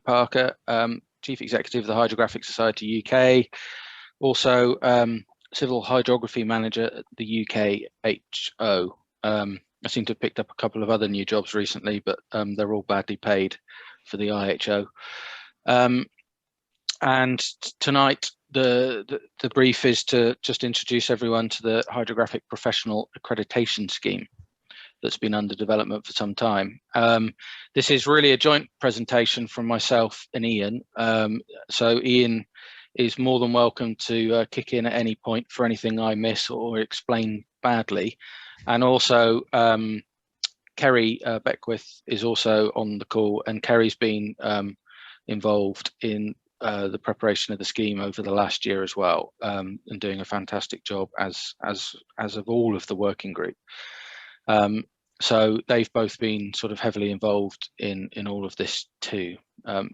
Parker, Chief Executive of the Hydrographic Society UK, also Civil Hydrography Manager at the UKHO. I seem to have picked up a couple of other new jobs recently, but they're all badly paid for the IHO. And tonight, the brief is to just introduce everyone to the Hydrographic Professional Accreditation Scheme that's been under development for some time. This is really a joint presentation from myself and Ian. So Ian is more than welcome to kick in at any point for anything I miss or explain badly. And also Kerry Beckwith is also on the call, and Kerry's been involved in the preparation of the scheme over the last year as well, and doing a fantastic job as of all of the working group. So they've both been sort of heavily involved in all of this too,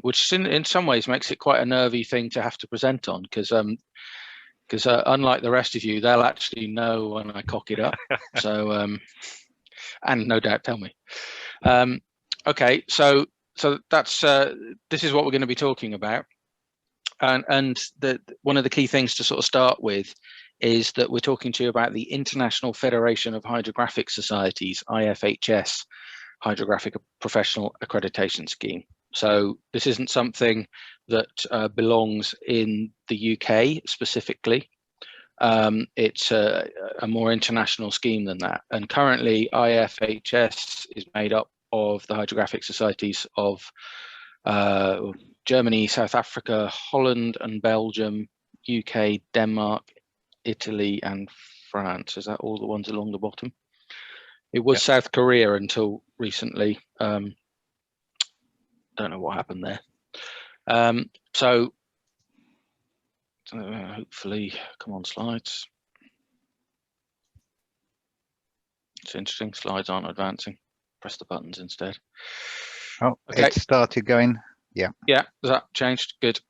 which in some ways makes it quite a nervy thing to have to present on, because unlike the rest of you, they'll actually know when I cock it up. So and no doubt tell me. Okay, so that's this is what we're going to be talking about. And one of the key things to sort of start with is that we're talking to you about the International Federation of Hydrographic Societies, IFHS, Hydrographic Professional Accreditation Scheme. So this isn't something that belongs in the UK specifically. It's a more international scheme than that. And currently IFHS is made up of the hydrographic societies of Germany, South Africa, Holland and Belgium, UK, Denmark, Italy and France. Is that all the ones along the bottom? It was South Korea until recently. Don't know what happened there. So hopefully, come on slides. It's interesting, slides aren't advancing. Press the buttons instead. Oh, okay. It started going. Yeah. Yeah, that changed. Good.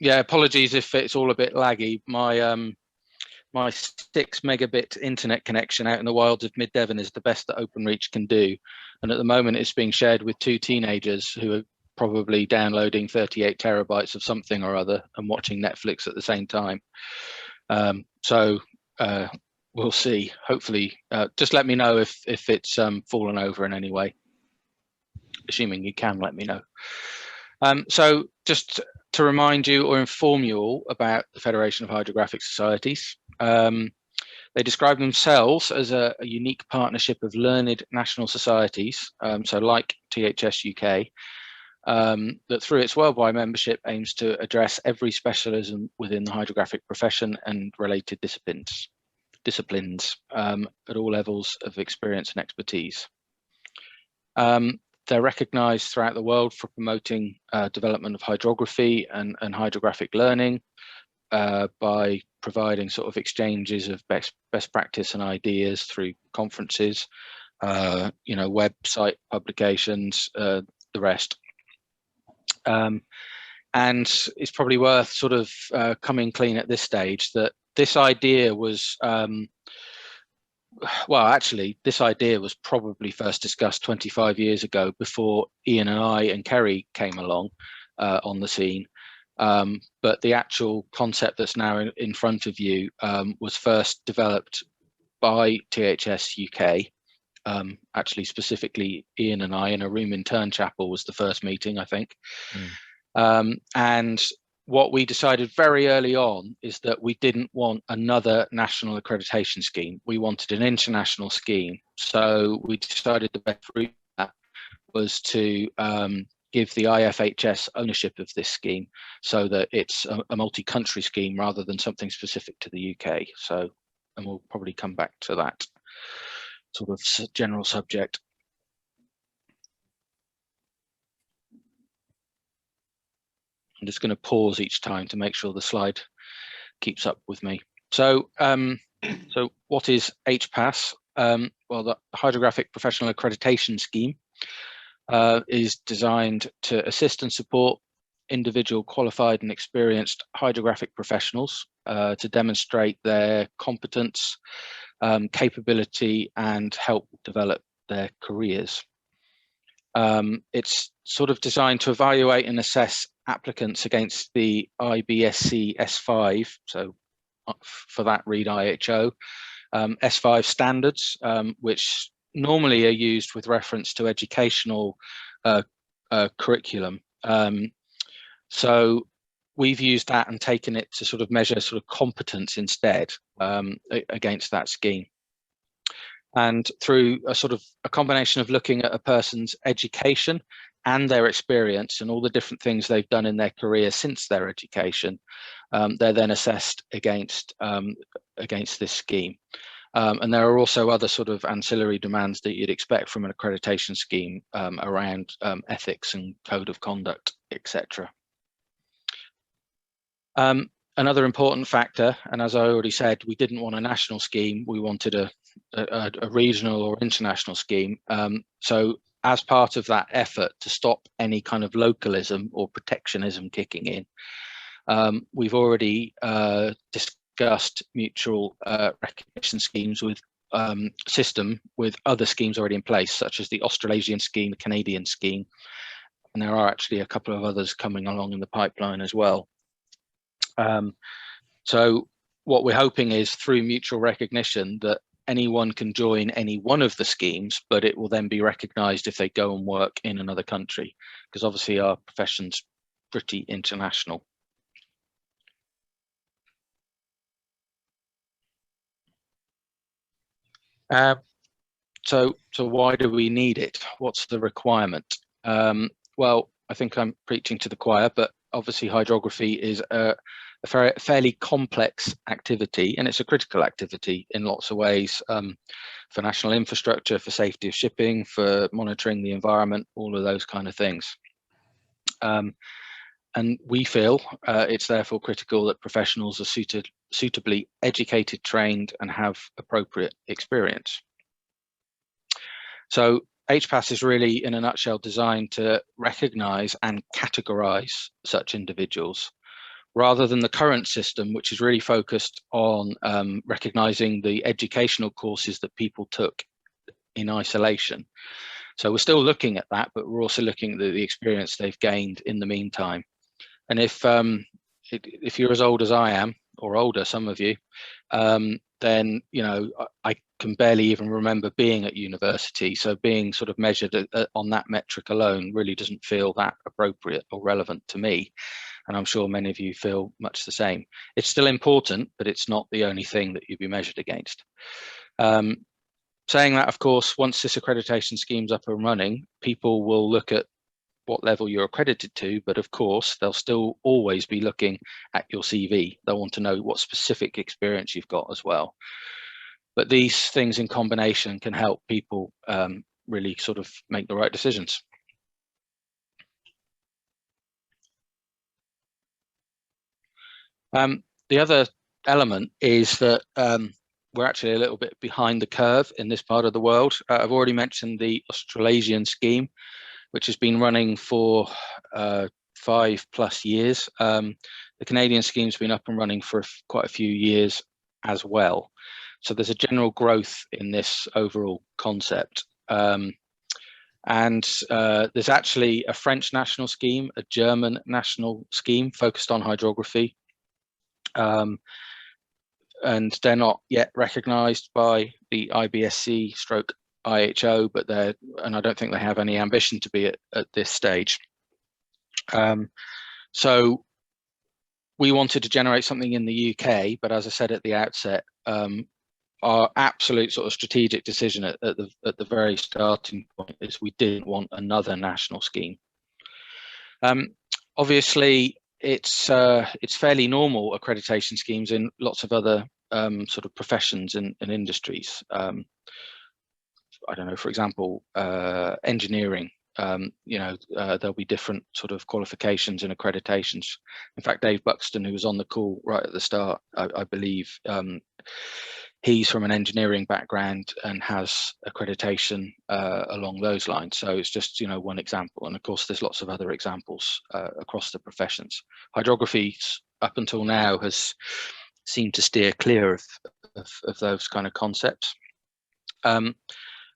Yeah, apologies if it's all a bit laggy. My 6 megabit internet connection out in the wilds of Mid Devon is the best that OpenReach can do, and at the moment it's being shared with 2 teenagers who are probably downloading 38 terabytes of something or other and watching Netflix at the same time. So we'll see. Hopefully, just let me know if it's fallen over in any way, assuming you can let me know. So just to remind you or inform you all about the Federation of Hydrographic Societies, they describe themselves as a unique partnership of learned national societies, so like THS UK, that through its worldwide membership aims to address every specialism within the hydrographic profession and related disciplines at all levels of experience and expertise. They're recognised throughout the world for promoting development of hydrography and hydrographic learning by providing sort of exchanges of best practice and ideas through conferences, you know, website publications, the rest. And it's probably worth sort of coming clean at this stage that this idea was well, actually, this idea was probably first discussed 25 years ago, before Ian and I and Kerry came along on the scene. But the actual concept that's now in front of you was first developed by THS UK. Actually, specifically, Ian and I in a room in Turnchapel was the first meeting, I think. And what we decided very early on is that we didn't want another national accreditation scheme. We wanted an international scheme. So we decided the best route was to give the IFHS ownership of this scheme, so that it's a multi-country scheme rather than something specific to the UK. So, and we'll probably come back to that sort of general subject. I'm just going to pause each time to make sure the slide keeps up with me. So, so what is HPAS? Well, the Hydrographic Professional Accreditation Scheme is designed to assist and support individual qualified and experienced hydrographic professionals to demonstrate their competence, capability, and help develop their careers. It's sort of designed to evaluate and assess applicants against the IBSC S5. So for that, read IHO. S5 standards, which normally are used with reference to educational curriculum. So we've used that and taken it to sort of measure sort of competence instead against that scheme. And through a sort of a combination of looking at a person's education and their experience and all the different things they've done in their career since their education, they're then assessed against this scheme. And there are also other sort of ancillary demands that you'd expect from an accreditation scheme around ethics and code of conduct, etc. Another important factor, and as I already said, we didn't want a national scheme, we wanted a regional or international scheme. So as part of that effort to stop any kind of localism or protectionism kicking in, we've already discussed mutual recognition schemes with with other schemes already in place, such as the Australasian scheme, the Canadian scheme, and there are actually a couple of others coming along in the pipeline as well. So what we're hoping is through mutual recognition that anyone can join any one of the schemes, but it will then be recognised if they go and work in another country, because obviously our profession's pretty international. So why do we need it? What's the requirement? Well, I think I'm preaching to the choir, but obviously hydrography is a fairly complex activity, and it's a critical activity in lots of ways, for national infrastructure, for safety of shipping, for monitoring the environment, all of those kind of things. And we feel it's therefore critical that professionals are suitably educated, trained, and have appropriate experience. So HPAS is really, in a nutshell, designed to recognise and categorise such individuals, rather than the current system, which is really focused on recognising the educational courses that people took in isolation. So we're still looking at that, but we're also looking at the experience they've gained in the meantime. And if you're as old as I am, or older, some of you, then I can barely even remember being at university. So being sort of measured on that metric alone really doesn't feel that appropriate or relevant to me. And I'm sure many of you feel much the same. It's still important, but it's not the only thing that you'd be measured against. Saying that, of course, once this accreditation scheme's up and running, people will look at what level you're accredited to, but of course, they'll still always be looking at your CV. They'll want to know what specific experience you've got as well. But these things in combination can help people really sort of make the right decisions. The other element is that we're actually a little bit behind the curve in this part of the world. I've already mentioned the Australasian scheme, which has been running for 5+ years. The Canadian scheme's been up and running for quite a few years as well. So there's a general growth in this overall concept. And there's actually a French national scheme, a German national scheme focused on hydrography. And they're not yet recognised by the IBSC stroke IHO, but and I don't think they have any ambition to be at this stage. So we wanted to generate something in the UK, but as I said at the outset, our absolute sort of strategic decision at the very starting point is we didn't want another national scheme. Obviously, it's fairly normal accreditation schemes in lots of other sort of professions and industries. I don't know, for example, engineering, there'll be different sort of qualifications and accreditations. In fact, Dave Buxton, who was on the call right at the start, I believe, he's from an engineering background and has accreditation along those lines. So it's just, one example. And of course, there's lots of other examples across the professions. Hydrography up until now has seemed to steer clear of those kind of concepts.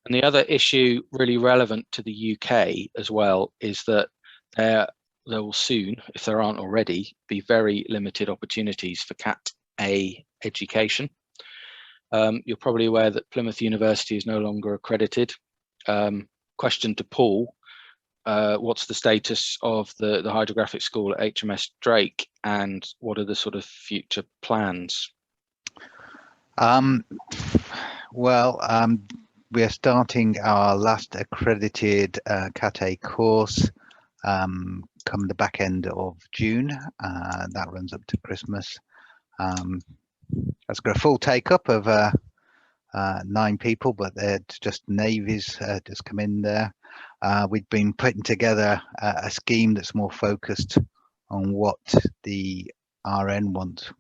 And the other issue really relevant to the UK as well is that there will soon, if there aren't already, be very limited opportunities for Cat A education. You're probably aware that Plymouth University is no longer accredited. Question to Paul, what's the status of the hydrographic school at HMS Drake, and what are the sort of future plans? We're starting our last accredited Cat A course come the back end of June. That runs up to Christmas. That's got a full take up of 9 people, but they're just navies just come in there. We've been putting together a scheme that's more focused on what the RN want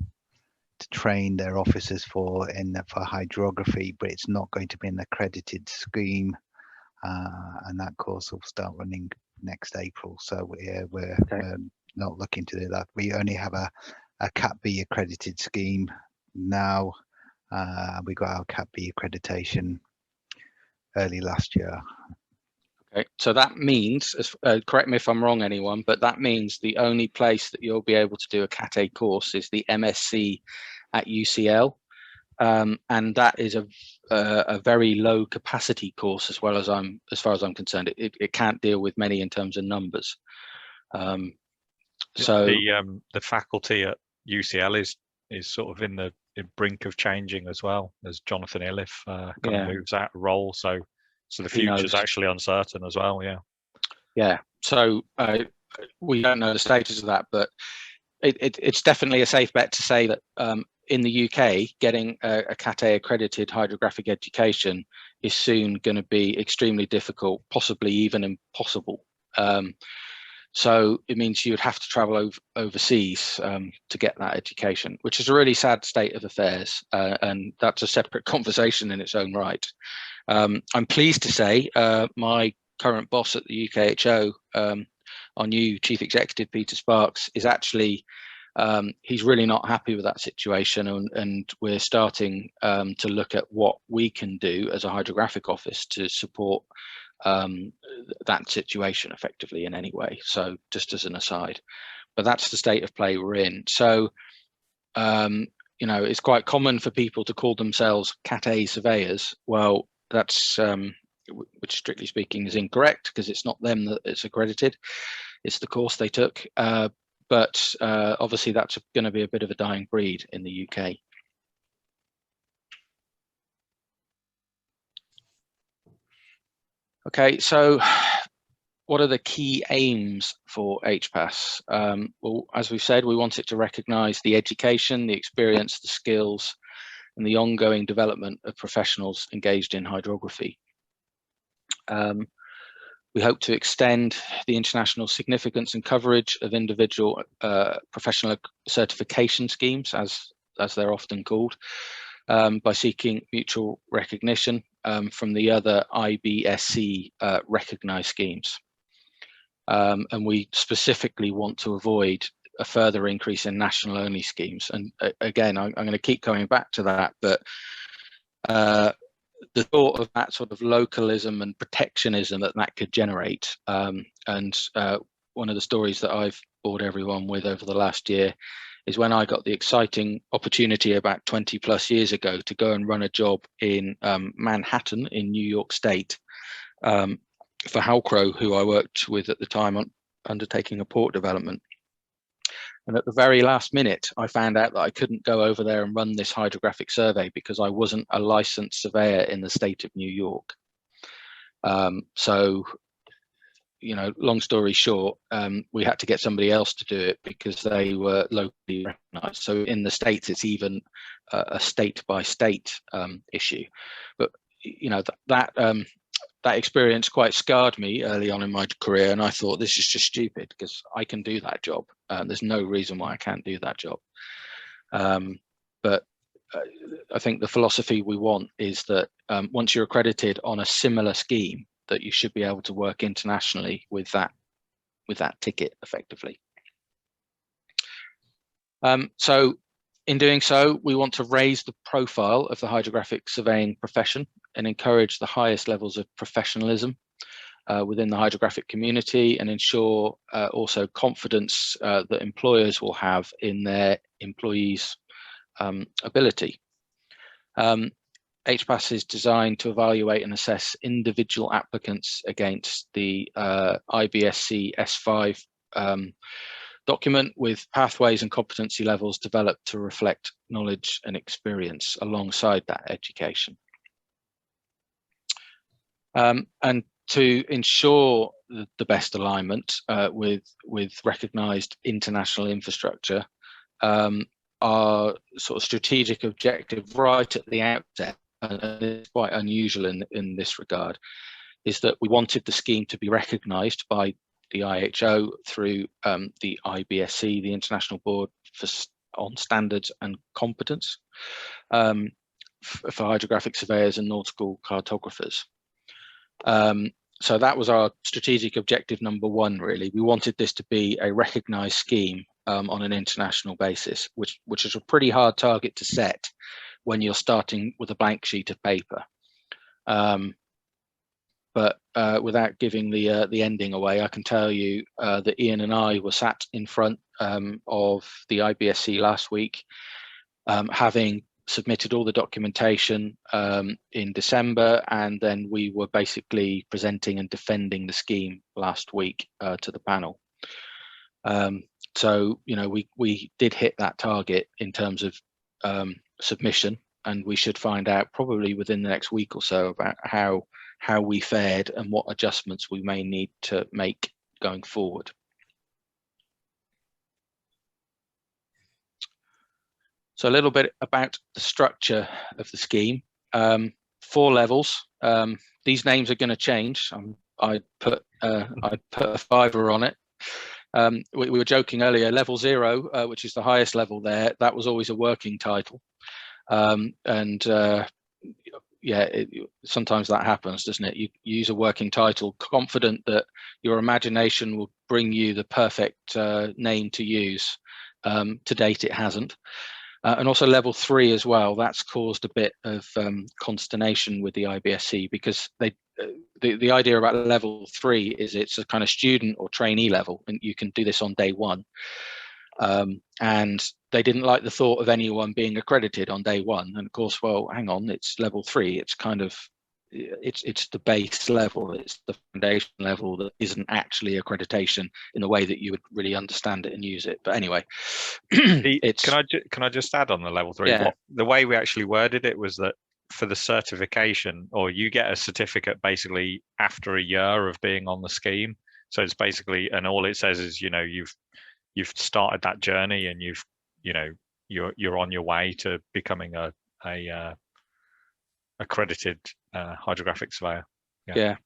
to train their officers for hydrography, but it's not going to be an accredited scheme, and that course will start running next April. So we're not looking to do that. We only have a Cat B accredited scheme now. We got our Cat B accreditation early last year. Okay, so that means, correct me if I'm wrong, anyone, but that means the only place that you'll be able to do a Cat A course is the MSc at UCL, and that is a very low capacity course as far as I'm concerned. It can't deal with many in terms of numbers. So the faculty at UCL is sort of in the brink of changing as well, as Jonathan Iliffe kind of moves out of role. So the future is actually uncertain as well. Yeah. So we don't know the status of that, but it's definitely a safe bet to say that in the UK, getting a Cat A accredited hydrographic education is soon going to be extremely difficult, possibly even impossible. So it means you would have to travel overseas to get that education, which is a really sad state of affairs, and that's a separate conversation in its own right. I'm pleased to say my current boss at the UKHO, our new Chief Executive, Peter Sparks, is actually, he's really not happy with that situation, and we're starting to look at what we can do as a hydrographic office to support that situation effectively in any way. So just as an aside, but that's the state of play we're in. So you know, it's quite common for people to call themselves Cat A surveyors. Well, that's which strictly speaking is incorrect, because it's not them that it's accredited, it's the course they took, but obviously that's going to be a bit of a dying breed in the UK. Okay, so what are the key aims for HPAS? Well, as we've said, we want it to recognise the education, the experience, the skills, and the ongoing development of professionals engaged in hydrography. We hope to extend the international significance and coverage of individual professional certification schemes, as they're often called, by seeking mutual recognition from the other IBSC recognised schemes. And we specifically want to avoid a further increase in national only schemes. And again, I'm going to keep coming back to that, but the thought of that sort of localism and protectionism that could generate, and one of the stories that I've bored everyone with over the last year is when I got the exciting opportunity about 20 plus years ago to go and run a job in Manhattan in New York State for Halcro, who I worked with at the time on undertaking a port development. And at the very last minute, I found out that I couldn't go over there and run this hydrographic survey because I wasn't a licensed surveyor in the state of New York. So, you know, long story short, we had to get somebody else to do it because they were locally recognized. So in the States, it's even a state by state issue. But, you know, that experience quite scarred me early on in my career, and I thought, this is just stupid because I can do that job. There's no reason why I can't do that job. But I think the philosophy we want is that once you're accredited on a similar scheme, that you should be able to work internationally with that ticket effectively. So in doing so, we want to raise the profile of the hydrographic surveying profession and encourage the highest levels of professionalism within the hydrographic community, and ensure also confidence that employers will have in their employees' ability. HPAS is designed to evaluate and assess individual applicants against the IBSC S5 document, with pathways and competency levels developed to reflect knowledge and experience alongside that education. And to ensure the best alignment with recognised international infrastructure, our sort of strategic objective right at the outset, and it's quite unusual in this regard, is that we wanted the scheme to be recognised by the IHO through the IBSC, the International Board on Standards and Competence, for hydrographic surveyors and nautical cartographers. So that was our strategic objective number one, really. We wanted this to be a recognised scheme on an international basis, which is a pretty hard target to set when you're starting with a blank sheet of paper. But without giving the ending away, I can tell you that Ian and I were sat in front of the IBSC last week, having submitted all the documentation in December, and then we were basically presenting and defending the scheme last week to the panel. So, you know, we did hit that target in terms of submission, and we should find out probably within the next week or so about how we fared and what adjustments we may need to make going forward. So a little bit about the structure of the scheme. 4 levels. These names are going to change. I put a 5er on it. We were joking earlier. Level 0, which is the highest level there, that was always a working title. Yeah, sometimes that happens, doesn't it? You use a working title, confident that your imagination will bring you the perfect name to use. To date, it hasn't. And also level 3 as well. That's caused a bit of consternation with the IBSC, because the idea about level 3 is it's a kind of student or trainee level, and you can do this on day 1. And they didn't like the thought of anyone being accredited on day 1. And of course, well, hang on, it's level 3. It's kind of, it's the base level, it's the foundation level that isn't actually accreditation in the way that you would really understand it and use it. But anyway, can I just add on the level 3? Yeah. The way we actually worded it was that for the certification, or you get a certificate basically after a year of being on the scheme. So it's basically, and all it says is, you know, you've started that journey, and you're on your way to becoming a accredited hydrographic surveyor. Yeah.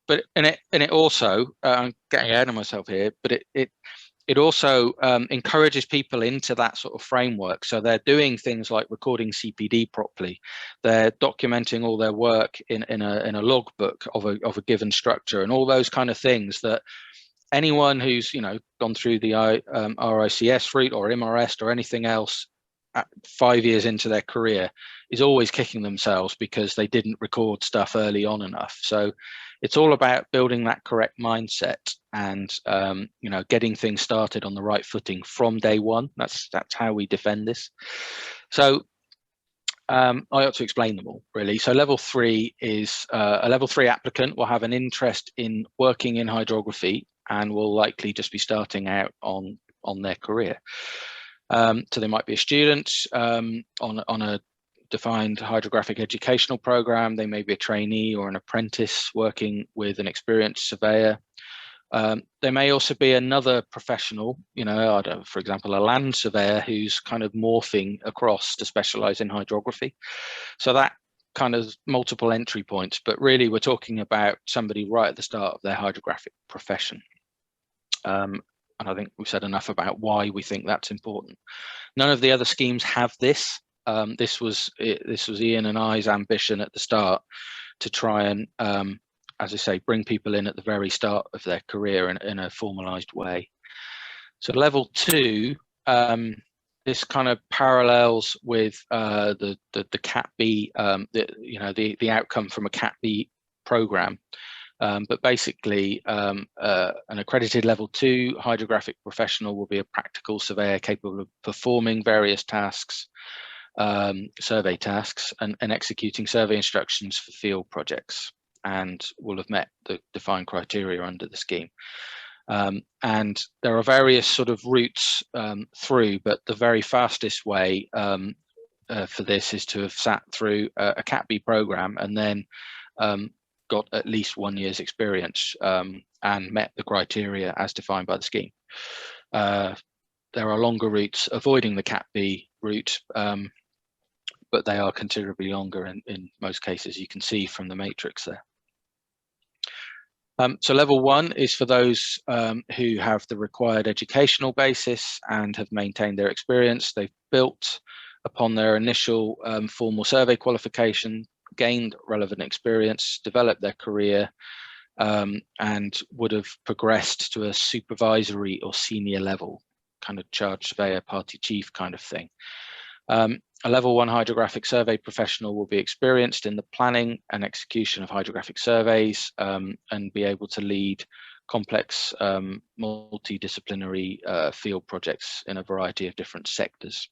But it also, I'm getting ahead of myself here, but it also encourages people into that sort of framework. So they're doing things like recording CPD properly. They're documenting all their work in a logbook of a given structure, and all those kind of things that anyone who's, you know, gone through the RICS route or MRS or anything else 5 years into their career is always kicking themselves because they didn't record stuff early on enough. So it's all about building that correct mindset and you know, getting things started on the right footing from day 1. That's how we defend this. So I ought to explain them all, really. So level 3 is a level 3 applicant will have an interest in working in hydrography and will likely just be starting out on their career. So they might be a student on a defined hydrographic educational program. They may be a trainee or an apprentice working with an experienced surveyor. There may also be another professional, you know, for example, a land surveyor who's kind of morphing across to specialize in hydrography. So that kind of multiple entry points, but really we're talking about somebody right at the start of their hydrographic profession. And I think we've said enough about why we think that's important. None of the other schemes have this. This was Ian and I's ambition at the start, to try and, as I say, bring people in at the very start of their career in a formalised way. So level 2, this this kind of parallels with the Cat B, the outcome from a Cat B program. But basically, an accredited level 2 hydrographic professional will be a practical surveyor capable of performing various tasks, survey tasks, and executing survey instructions for field projects, and will have met the defined criteria under the scheme. And there are various sort of routes through, but the very fastest way for this is to have sat through a Cat B program and then got at least 1 year's experience and met the criteria as defined by the scheme. There are longer routes avoiding the Cat B route, but they are considerably longer in most cases, you can see from the matrix there. So level 1 is for those who have the required educational basis and have maintained their experience. They've built upon their initial formal survey qualification, gained relevant experience, developed their career, and would have progressed to a supervisory or senior level, kind of charge surveyor, party chief kind of thing. A level 1 hydrographic survey professional will be experienced in the planning and execution of hydrographic surveys and be able to lead complex multidisciplinary field projects in a variety of different sectors.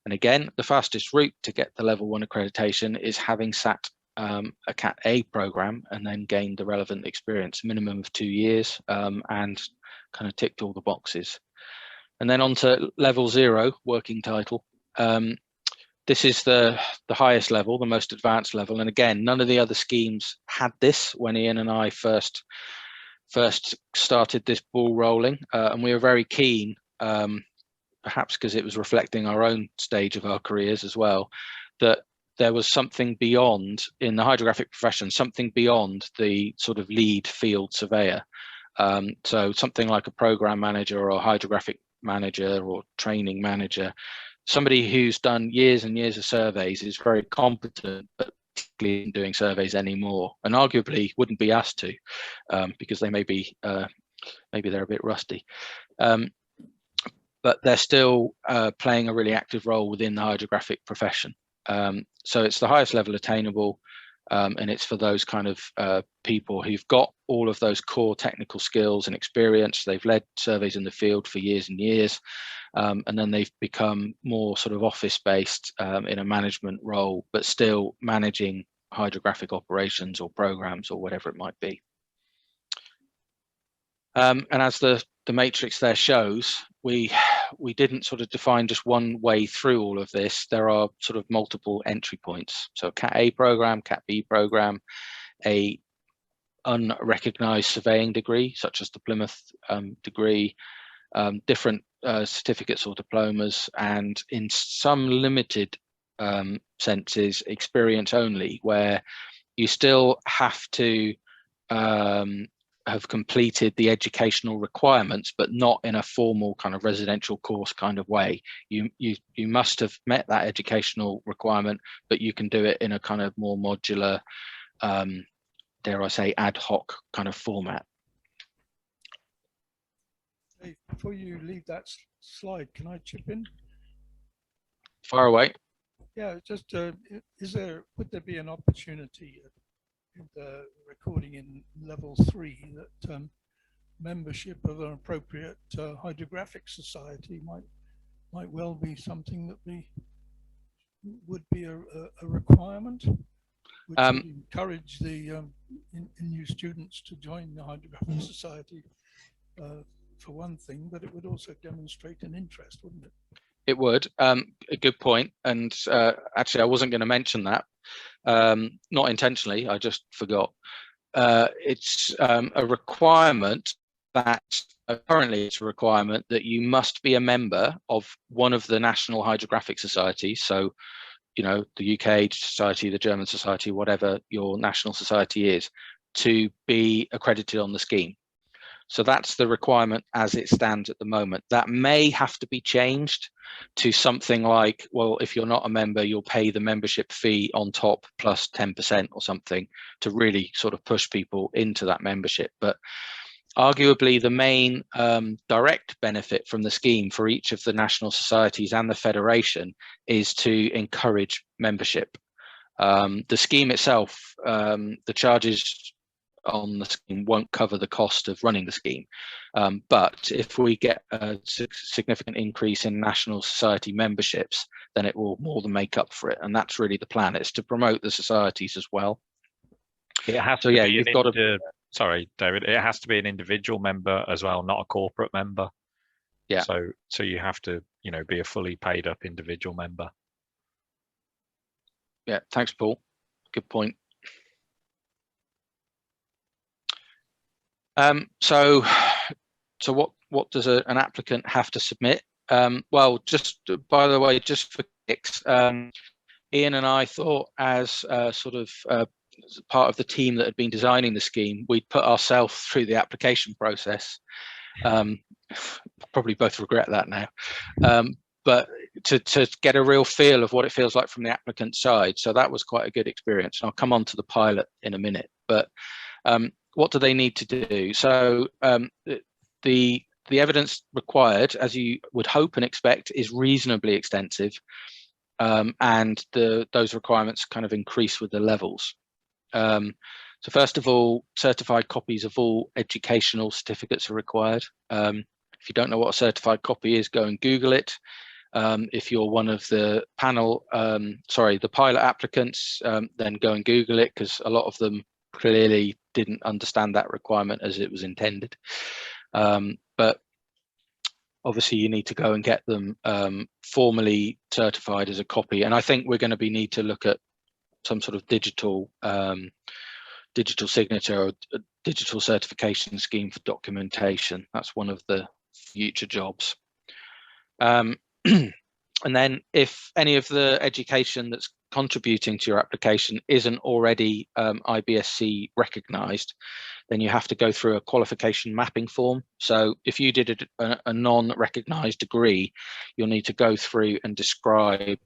And again, the fastest route to get the level 1 accreditation is having sat a Cat A program and then gained the relevant experience, minimum of 2 years, and kind of ticked all the boxes. And then on to level 0, working title. This is the highest level, the most advanced level. And again, none of the other schemes had this when Ian and I first started this ball rolling. And we were very keen, perhaps because it was reflecting our own stage of our careers as well, that there was something beyond, in the hydrographic profession, something beyond the sort of lead field surveyor. So something like a program manager or a hydrographic manager or training manager, somebody who's done years and years of surveys is very competent, but particularly in doing surveys anymore, and arguably wouldn't be asked to, because they may be, maybe they're a bit rusty. But they're still playing a really active role within the hydrographic profession. So it's the highest level attainable, and it's for those kind of people who've got all of those core technical skills and experience. They've led surveys in the field for years and years, and then they've become more sort of office-based in a management role, but still managing hydrographic operations or programs or whatever it might be. And as the matrix there shows, we didn't sort of define just one way through all of this. There are sort of multiple entry points. So Cat A program, Cat B program, a unrecognized surveying degree, such as the Plymouth degree, different certificates or diplomas, and in some limited senses, experience only, where you still have to have completed the educational requirements, but not in a formal kind of residential course kind of way. You must have met that educational requirement, but you can do it in a kind of more modular, dare I say, ad hoc kind of format. Hey, before you leave that slide, can I chip in? Far away. Yeah, just would there be an opportunity in the recording in level 3 that membership of an appropriate hydrographic society might well be something that would be a requirement, which would encourage the new students to join the hydrographic society for one thing, but it would also demonstrate an interest, wouldn't it? It would. A good point. And actually, I wasn't going to mention that. Not intentionally, I just forgot. It's a requirement that currently it's a requirement that you must be a member of one of the national hydrographic societies. So, you know, the UK society, the German society, whatever your national society is, to be accredited on the scheme. So that's the requirement as it stands at the moment. That may have to be changed to something like, well, if you're not a member, you'll pay the membership fee on top plus 10% or something to really sort of push people into that membership. But Arguably, the main direct benefit from the scheme for each of the national societies and the federation is to encourage membership. The scheme itself, the charges on the scheme won't cover the cost of running the scheme. But if we get a significant increase in national society memberships, then it will more than make up for it. And that's really the plan. It's to promote the societies as well. It has So to yeah, be you've got to. Sorry, David. It has to be an individual member as well, not a corporate member. Yeah. So you have to, be a fully paid up individual member. Yeah. Thanks, Paul. Good point. So what does an applicant have to submit? Well, just by the way, just for kicks, Ian and I thought as part of the team that had been designing the scheme, we'd put ourselves through the application process. Probably both regret that now, but to get a real feel of what it feels like from the applicant side. So that was quite a good experience. And I'll come on to the pilot in a minute, but what do they need to do? So the evidence required, as you would hope and expect, is reasonably extensive, and those requirements kind of increase with the levels. So first of all, certified copies of all educational certificates are required. If you don't know what a certified copy is, go and Google it. If you're one of the panel, the pilot applicants, then go and Google it, because a lot of them clearly didn't understand that requirement as it was intended. But obviously you need to go and get them formally certified as a copy. And I think we're going to need to look at some sort of digital signature or a digital certification scheme for documentation. That's one of the future jobs. And then if any of the education that's contributing to your application isn't already IBSC recognised, then you have to go through a qualification mapping form. So if you did a non-recognised degree, you'll need to go through and describe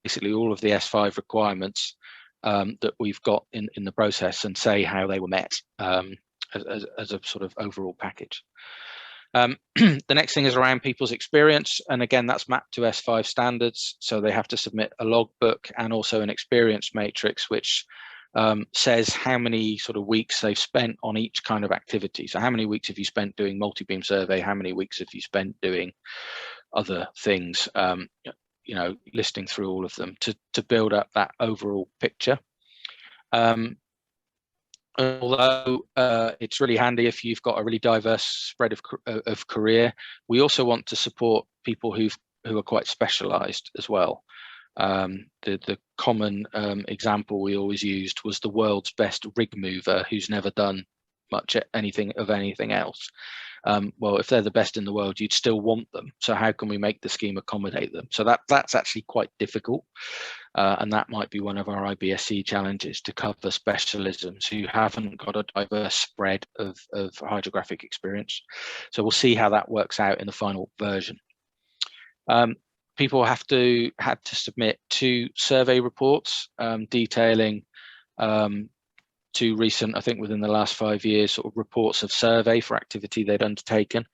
basically all of the S5 requirements that we've got in the process and say how they were met as a sort of overall package. The next thing is around people's experience, and again that's mapped to S5 standards, so they have to submit a logbook and also an experience matrix which says how many sort of weeks they've spent on each kind of activity. So how many weeks have you spent doing multi-beam survey, how many weeks have you spent doing other things, listing through all of them to build up that overall picture. Although it's really handy if you've got a really diverse spread of career, we also want to support people who are quite specialised as well. The common example we always used was the world's best rig mover who's never done much anything else. Well, if they're the best in the world, you'd still want them. So how can we make the scheme accommodate them? So that's actually quite difficult. And that might be one of our IBSC challenges, to cover specialisms who haven't got a diverse spread of hydrographic experience. So we'll see how that works out in the final version. People had to submit 2 survey reports detailing 2 recent, I think within the last 5 years, sort of reports of survey for activity they'd undertaken.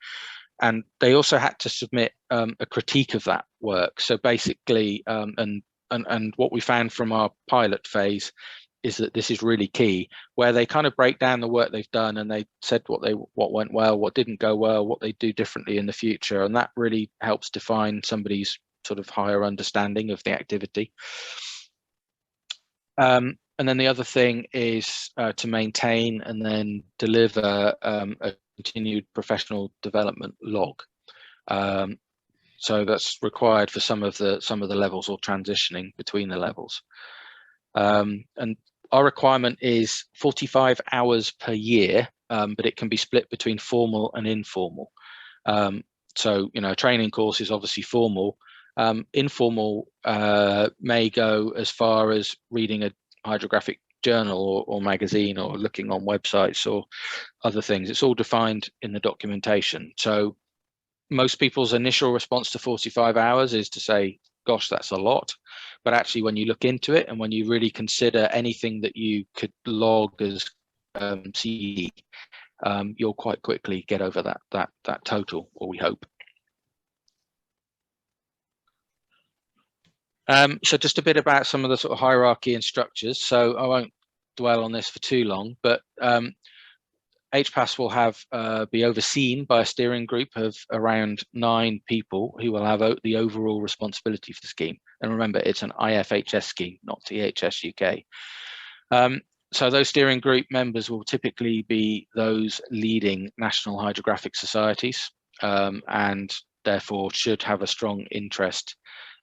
And they also had to submit a critique of that work. So basically, and what we found from our pilot phase is that this is really key, where they kind of break down the work they've done and they said what went well, what didn't go well, what they do differently in the future. And that really helps define somebody's sort of higher understanding of the activity. And then the other thing is to maintain and then deliver a continued professional development log. So that's required for some of the levels, or transitioning between the levels. And our requirement is 45 hours per year, but it can be split between formal and informal. So, a training course is obviously formal. Informal may go as far as reading a hydrographic journal or magazine, or looking on websites or other things. It's all defined in the documentation. So most people's initial response to 45 hours is to say, gosh, that's a lot. But actually, when you look into it and when you really consider anything that you could log as CE, you'll quite quickly get over that total, or we hope. So just a bit about some of the sort of hierarchy and structures. So I won't dwell on this for too long, but HPAS will have be overseen by a steering group of around 9 people who will have the overall responsibility for the scheme. And remember, it's an IFHS scheme, not THS UK. So those steering group members will typically be those leading national hydrographic societies, and therefore should have a strong interest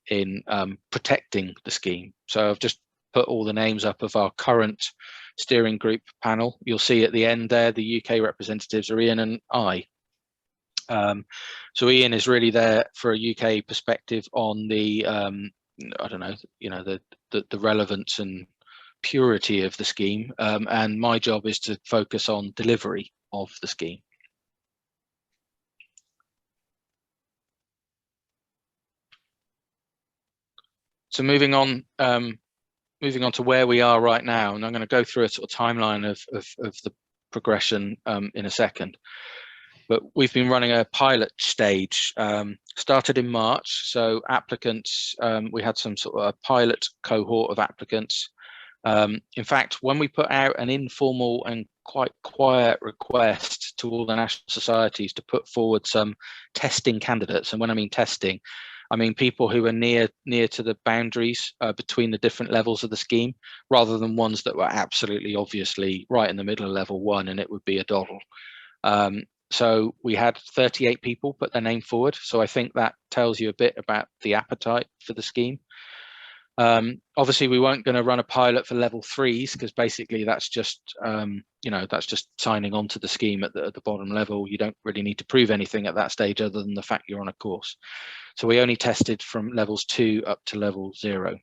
in protecting the scheme. So I've just put all the names up of our current steering group panel. You'll see at the end there, the UK representatives are Ian and I. So Ian is really there for a UK perspective on the, I don't know, you know, the relevance and purity of the scheme, and my job is to focus on delivery of the scheme. So moving on to where we are right now, and I'm going to go through a sort of timeline of the progression in a second. But we've been running a pilot stage, started in March. So applicants, we had some sort of a pilot cohort of applicants. In fact, when we put out an informal and quite quiet request to all the national societies to put forward some testing candidates, and when I mean testing, I mean people who are near to the boundaries between the different levels of the scheme, rather than ones that were absolutely obviously right in the middle of level 1 and it would be a doddle. So we had 38 people put their name forward. So I think that tells you a bit about the appetite for the scheme. Obviously, we weren't going to run a pilot for level 3s because basically that's just, you know, that's just signing on to the scheme at the bottom level. You don't really need to prove anything at that stage other than the fact you're on a course. So we only tested from levels 2 up to level 0.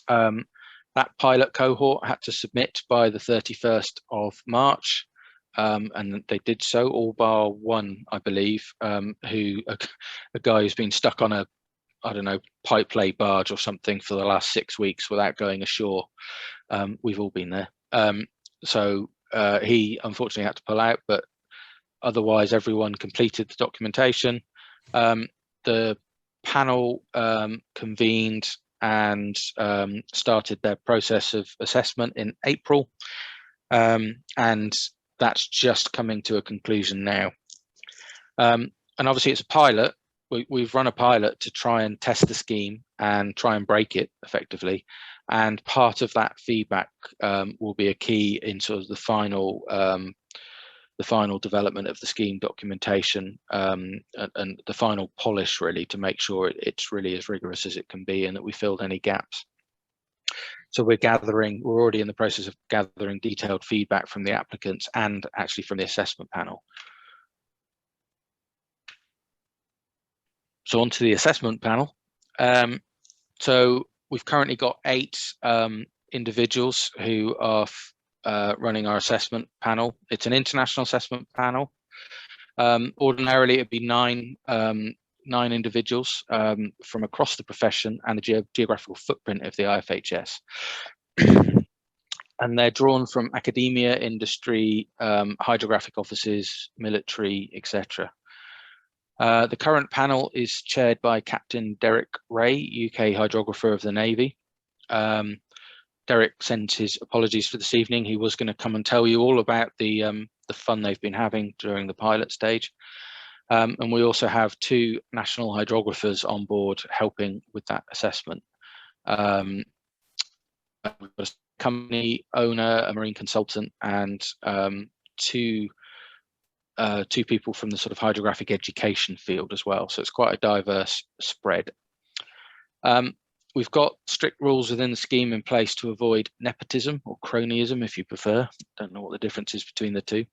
That pilot cohort had to submit by the 31st of March. And they did so, all bar one, I believe, who a guy who's been stuck on a, I don't know, pipe lay barge or something for the last 6 weeks without going ashore. We've all been there. So he unfortunately had to pull out, but otherwise everyone completed the documentation. The panel convened and started their process of assessment in April. And that's just coming to a conclusion now. And obviously it's a pilot. We've run a pilot to try and test the scheme and try and break it effectively. And part of that feedback will be a key in sort of the final development of the scheme documentation and the final polish, really, to make sure it's really as rigorous as it can be and that we filled any gaps. So we're already in the process of gathering detailed feedback from the applicants and actually from the assessment panel. So on to the assessment panel. So we've currently got 8 individuals who are running our assessment panel. It's an international assessment panel. Ordinarily, it'd be 9 individuals from across the profession and the geographical footprint of the IFHS. And they're drawn from academia, industry, hydrographic offices, military, etc. The current panel is chaired by Captain Derek Ray, UK hydrographer of the Navy. Derek sends his apologies for this evening. He was going to come and tell you all about the fun they've been having during the pilot stage. And we also have 2 national hydrographers on board helping with that assessment. We've got a company owner, a marine consultant, and 2 people from the sort of hydrographic education field as well. So it's quite a diverse spread. We've got strict rules within the scheme in place to avoid nepotism or cronyism, if you prefer. Don't know what the difference is between the two,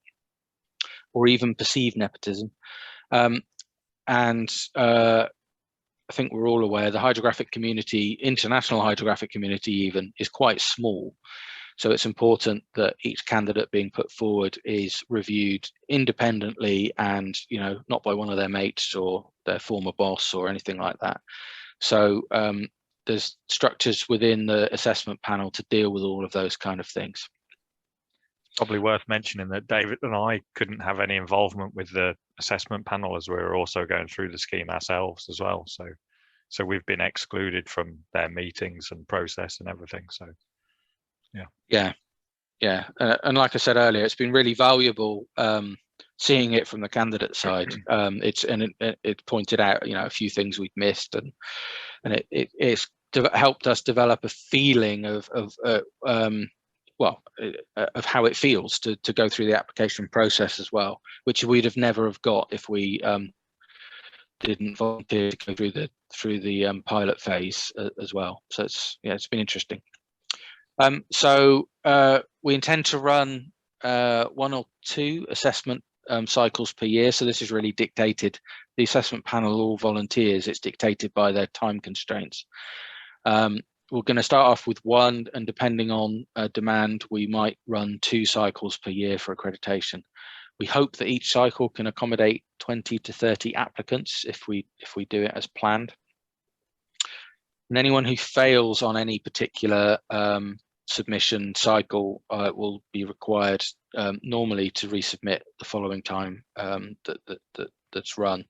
or even perceived nepotism. I think we're all aware the hydrographic community, international hydrographic community even, is quite small. So it's important that each candidate being put forward is reviewed independently and, you know, not by one of their mates or their former boss or anything like that. So there's structures within the assessment panel to deal with all of those kind of things. Probably worth mentioning that David and I couldn't have any involvement with the assessment panel as we were also going through the scheme ourselves as well. So we've been excluded from their meetings and process and everything. So yeah, and like I said earlier, it's been really valuable seeing it from the candidate side. It pointed out, you know, a few things we'd missed, and it's helped us develop a feeling of how it feels to go through the application process as well, which we'd have never have got if we didn't volunteer to go through the pilot phase as well. So it's been interesting. So we intend to run 1 or 2 assessment cycles per year. So this is really dictated. The assessment panel, all volunteers, it's dictated by their time constraints. We're going to start off with 1, and depending on demand, we might run 2 cycles per year for accreditation. We hope that each cycle can accommodate 20 to 30 applicants if we do it as planned. And anyone who fails on any particular submission cycle will be required normally to resubmit the following time that's run.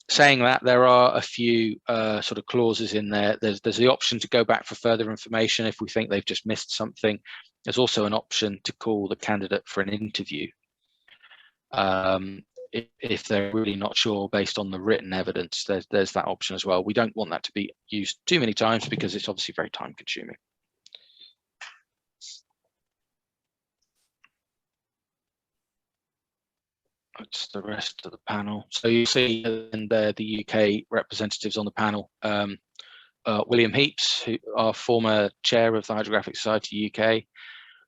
Saying that, there are a few sort of clauses in there. There's the option to go back for further information if we think they've just missed something. There's also an option to call the candidate for an interview if they're really not sure based on the written evidence. There's that option as well. We don't want that to be used too many times because it's obviously very time consuming. That's the rest of the panel. So you see in there the UK representatives on the panel. William Heaps, who are former chair of the Hydrographic Society UK,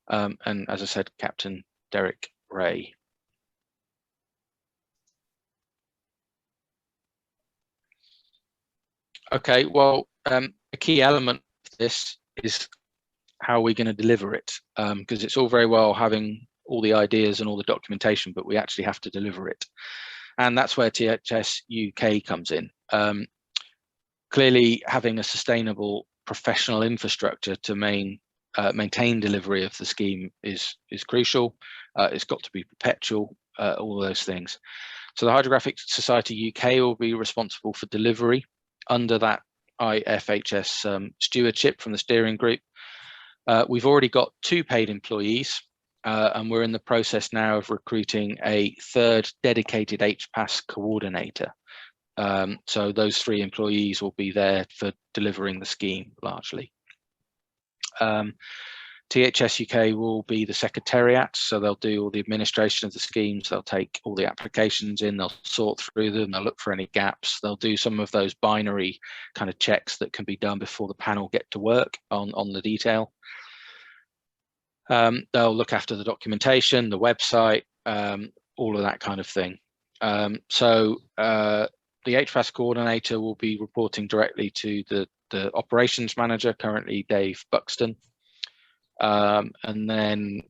and as I said, Captain Derek Ray. Okay, well, a key element of this is how we're going to deliver it, because it's all very well having all the ideas and all the documentation, but we actually have to deliver it. And that's where THS UK comes in. Clearly, having a sustainable professional infrastructure to maintain delivery of the scheme is crucial. It's got to be perpetual, all those things. So the Hydrographic Society UK will be responsible for delivery under that IFHS stewardship from the steering group. We've already got 2 paid employees, and we're in the process now of recruiting a 3rd dedicated HPAS coordinator. So those 3 employees will be there for delivering the scheme largely. THS UK will be the secretariat, so they'll do all the administration of the schemes, they'll take all the applications in, they'll sort through them, they'll look for any gaps, they'll do some of those binary kind of checks that can be done before the panel get to work on the detail. They'll look after the documentation, the website, all of that kind of thing. So the HPAS coordinator will be reporting directly to the operations manager, currently Dave Buxton. And then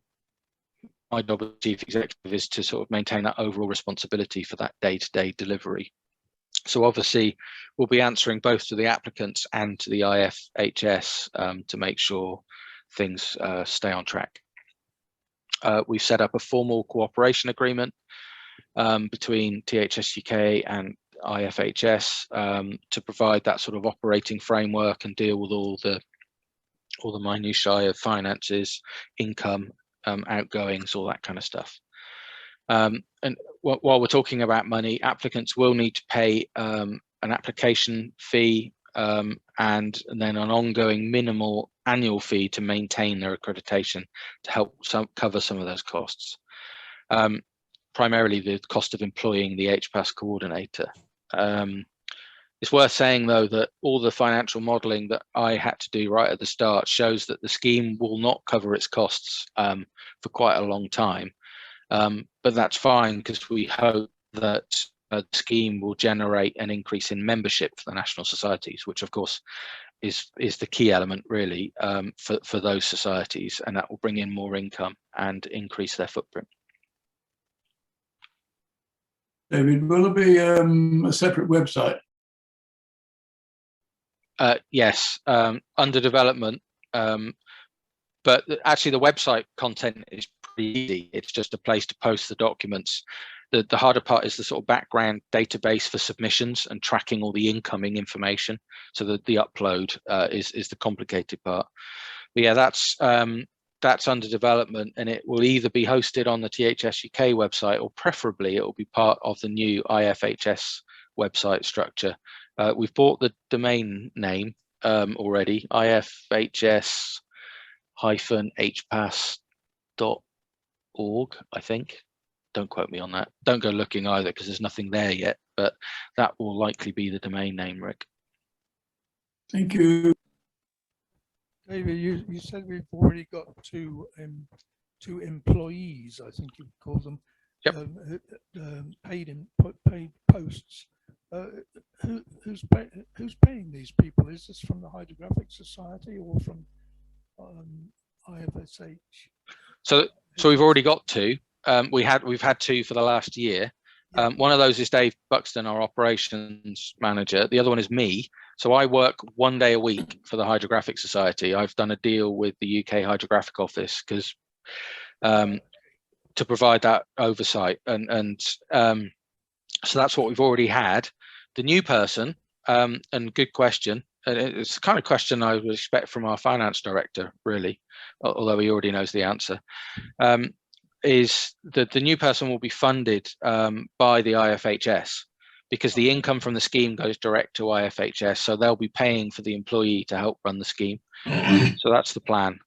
my job as chief executive is to sort of maintain that overall responsibility for that day-to-day delivery. So obviously we'll be answering both to the applicants and to the IFHS to make sure things stay on track. We've set up a formal cooperation agreement between THS UK and IFHS to provide that sort of operating framework and deal with all the minutiae of finances, income, outgoings, all that kind of stuff. And while we're talking about money, applicants will need to pay an application fee and then an ongoing minimal annual fee to maintain their accreditation to help cover some of those costs. Primarily the cost of employing the HPAS coordinator. It's worth saying, though, that all the financial modelling that I had to do right at the start shows that the scheme will not cover its costs for quite a long time. But that's fine because we hope that the scheme will generate an increase in membership for the national societies, which of course is the key element really for those societies, and that will bring in more income and increase their footprint. David, will there be a separate website? Yes, under development, but actually the website content is easy. It's just a place to post the documents. The harder part is the sort of background database for submissions and tracking all the incoming information. So that the upload is the complicated part. But yeah, that's under development, and it will either be hosted on the THS UK website, or preferably it will be part of the new IFHS website structure. We've bought the domain name already, ifhs-hpass.org, I think. Don't quote me on that. Don't go looking either, because there's nothing there yet, but that will likely be the domain name, Rick. Thank you. David, you said we've already got two employees, I think you call them. Yep. Paid posts. Who's paying these people? Is this from the Hydrographic Society or from IFHS? So we've already got two. We've had two for the last year. One of those is Dave Buxton, our operations manager. The other one is me. So I work 1 day a week for the Hydrographic Society. I've done a deal with the UK Hydrographic Office because to provide that oversight, and so that's what we've already had. The new person, and good question. It's the kind of question I would expect from our finance director, really, although he already knows the answer. Is that the new person will be funded by the IFHS, because the income from the scheme goes direct to IFHS, so they'll be paying for the employee to help run the scheme. So that's the plan.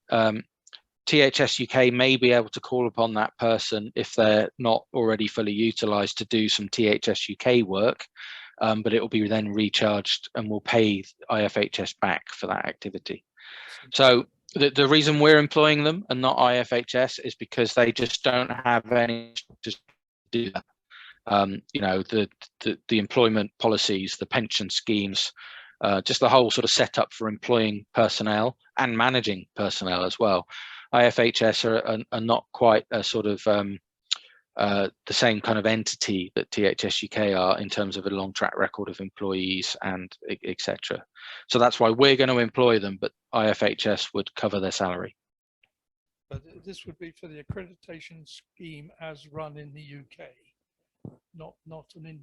THS UK may be able to call upon that person if they're not already fully utilised to do some THS UK work, but it will be then recharged and will pay IFHS back for that activity. So the reason we're employing them and not IFHS is because they just don't have any to do that. You know, the employment policies, the pension schemes, just the whole sort of setup for employing personnel and managing personnel as well. IFHS are not quite a sort of the same kind of entity that THS UK are in terms of a long track record of employees and etc. So that's why we're going to employ them, but IFHS would cover their salary. But this would be for the accreditation scheme as run in the UK, not the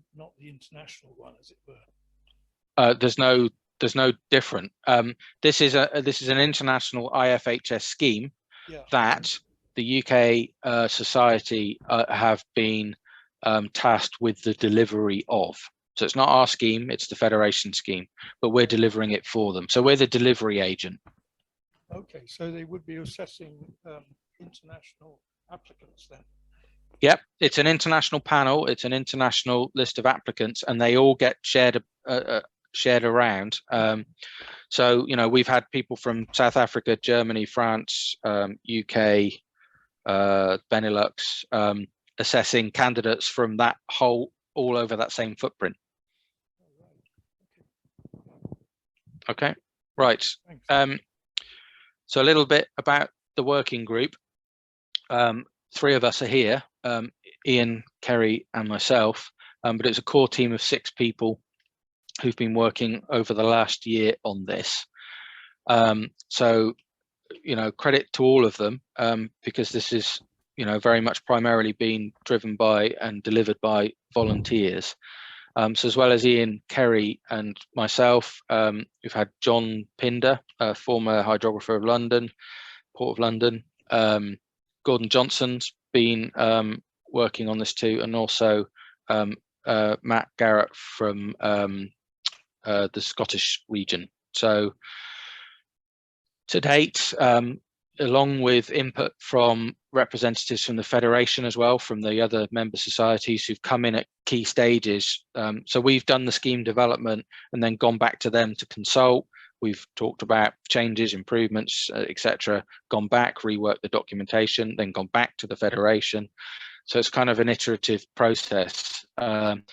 international one, as it were. There's no different. This is an international IFHS scheme that the UK society have been tasked with the delivery of. So it's not our scheme, it's the Federation scheme, but we're delivering it for them. So we're the delivery agent. Okay, so they would be assessing international applicants then? Yep, it's an international panel, it's an international list of applicants, and they all get shared around. So, you know, we've had people from South Africa, Germany, France, UK, Benelux, assessing candidates from that whole, all over that same footprint. Okay, right. So a little bit about the working group. 3 of us are here, Ian, Kerry and myself, but it's a core team of 6 people who've been working over the last year on this. So, you know, credit to all of them, because this is, you know, very much primarily being driven by and delivered by volunteers. So as well as Ian, Kerry and myself, we've had John Pinder, a former hydrographer of London, Port of London. Gordon Johnson's been working on this too, and also Matt Garrett from the Scottish region. So to date, along with input from representatives from the Federation as well, from the other member societies who've come in at key stages. So we've done the scheme development and then gone back to them to consult. We've talked about changes, improvements, etc. Gone back, reworked the documentation, then gone back to the Federation. So it's kind of an iterative process. And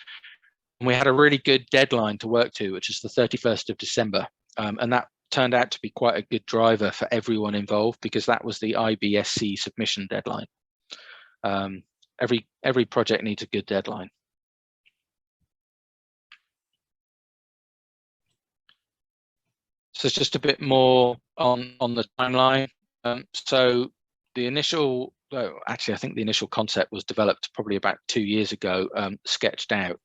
we had a really good deadline to work to, which is the 31st of December. And that turned out to be quite a good driver for everyone involved, because that was the IBSC submission deadline. Every project needs a good deadline. So it's just a bit more on the timeline. So the initial well, actually, I think the initial concept was developed probably about 2 years ago, sketched out.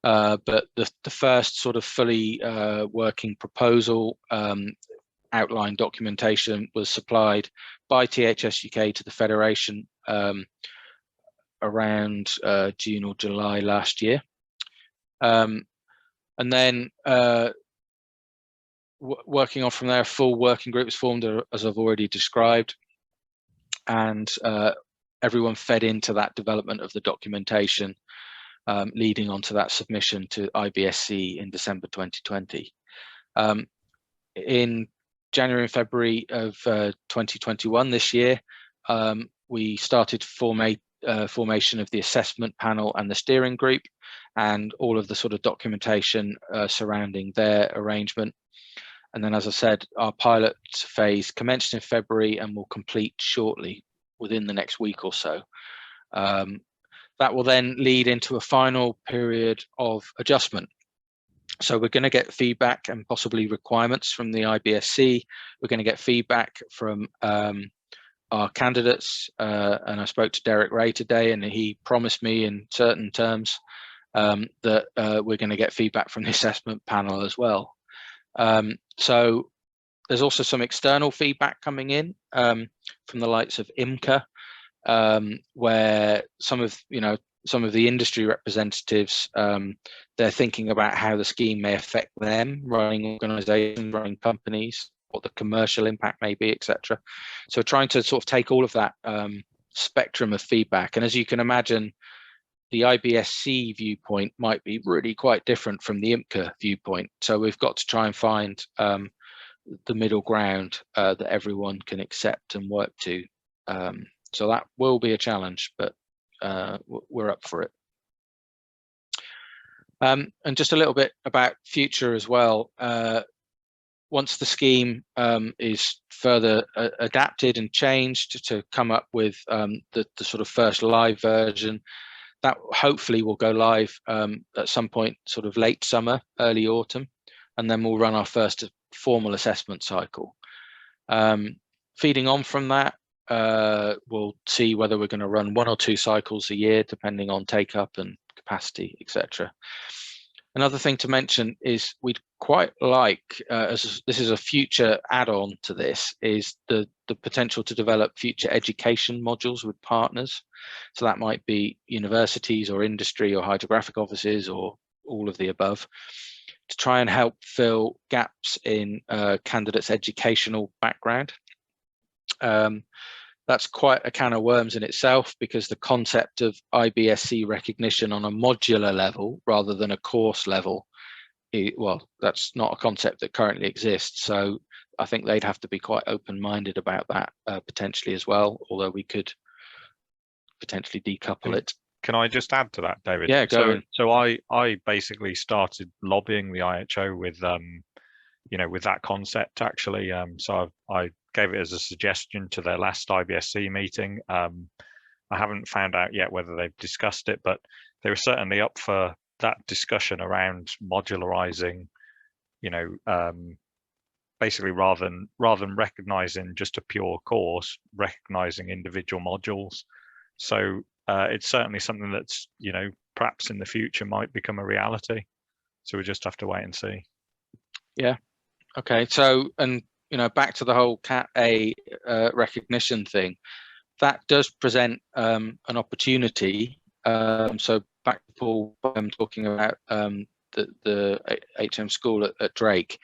But the first sort of fully working proposal, outline documentation, was supplied by THS UK to the Federation around June or July last year. And then working on from there, a full working group was formed, as I've already described, and everyone fed into that development of the documentation, leading on to that submission to IBSC in December 2020. In January and February of 2021, this year, we started formation of the assessment panel and the steering group, and all of the sort of documentation surrounding their arrangement. And then, as I said, our pilot phase commenced in February and will complete shortly, within the next week or so. That will then lead into a final period of adjustment. So we're going to get feedback and possibly requirements from the IBSC. We're going to get feedback from our candidates, and I spoke to Derek Ray today, and he promised me in certain terms that we're going to get feedback from the assessment panel as well. So there's also some external feedback coming in from the likes of IMCA, where some of the industry representatives, they're thinking about how the scheme may affect them, running organisations, running companies, what the commercial impact may be, etc. So trying to sort of take all of that spectrum of feedback, and as you can imagine, the IBSC viewpoint might be really quite different from the IMCA viewpoint. So we've got to try and find the middle ground that everyone can accept and work to. So that will be a challenge, but we're up for it. And just a little bit about future as well. Once the scheme is further adapted and changed to come up with the sort of first live version, that hopefully will go live at some point, sort of late summer, early autumn, and then we'll run our first formal assessment cycle. Feeding on from that, we'll see whether we're going to run 1 or 2 cycles a year, depending on take up and capacity, etc. Another thing to mention is we'd quite like, as this is a future add-on to this, is the potential to develop future education modules with partners. So that might be universities or industry or hydrographic offices or all of the above, to try and help fill gaps in candidates' educational background. That's quite a can of worms in itself, because the concept of IBSC recognition on a modular level rather than a course level, well, that's not a concept that currently exists. So I think they'd have to be quite open-minded about that potentially as well, although we could potentially decouple it. Can I just add to that, David? Yeah, go on. So I basically started lobbying the IHO with with that concept actually. So I gave it as a suggestion to their last IBSC meeting. I haven't found out yet whether they've discussed it, but they were certainly up for that discussion around modularizing, basically rather than recognizing just a pure course, recognizing individual modules. So it's certainly something that's, perhaps in the future might become a reality. So we just have to wait and see. Yeah. Okay. So, and back to the whole Cat A recognition thing, that does present an opportunity. So back to Paul talking about the HM school at Drake.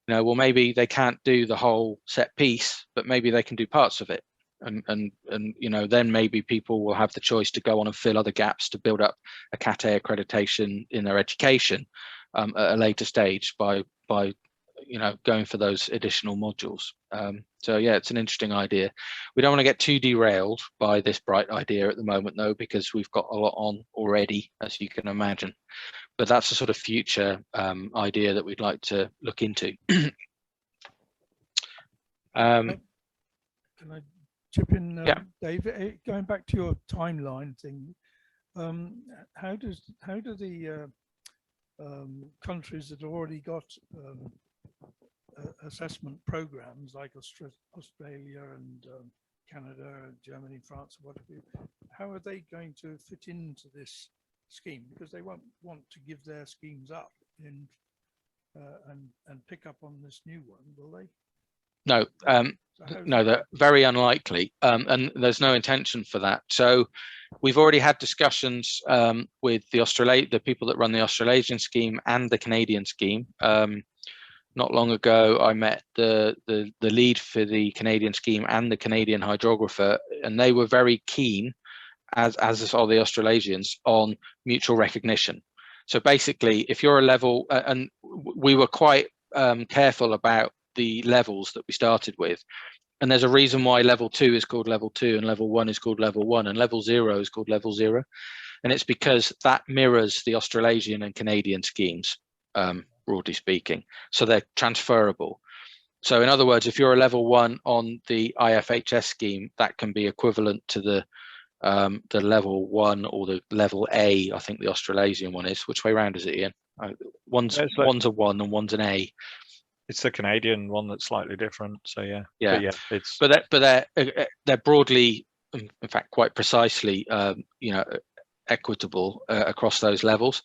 Well, maybe they can't do the whole set piece, but maybe they can do parts of it. And then maybe people will have the choice to go on and fill other gaps to build up a Cat A accreditation in their education at a later stage by going for those additional modules. So yeah, it's an interesting idea. We don't want to get too derailed by this bright idea at the moment, though, because we've got a lot on already, as you can imagine. But that's a sort of future idea that we'd like to look into. Can I chip in, yeah. Dave? Going back to your timeline thing, how do the countries that have already got assessment programs like Australia and Canada, Germany, France, what have you, how are they going to fit into this scheme? Because they won't want to give their schemes up and pick up on this new one, will they? No, no, they're very unlikely, and there's no intention for that. So we've already had discussions with the people that run the Australasian scheme and the Canadian scheme. Not long ago, I met the lead for the Canadian scheme and the Canadian hydrographer, and they were very keen, as are the Australasians, on mutual recognition. So basically, if you're a level, and we were quite careful about the levels that we started with, and there's a reason why level 2 is called level 2 and level 1 is called level 1 and level 0 is called level 0, and it's because that mirrors the Australasian and Canadian schemes, broadly speaking, so they're transferable. So in other words, if you're a level 1 on the IFHS scheme, that can be equivalent to the level 1 or the level A. I think the Australasian one is. Which way round is it, Ian? One's a 1 and one's an A. It's the Canadian one that's slightly different. So yeah, yeah, but yeah, it's but they're broadly, in fact, quite precisely, equitable across those levels.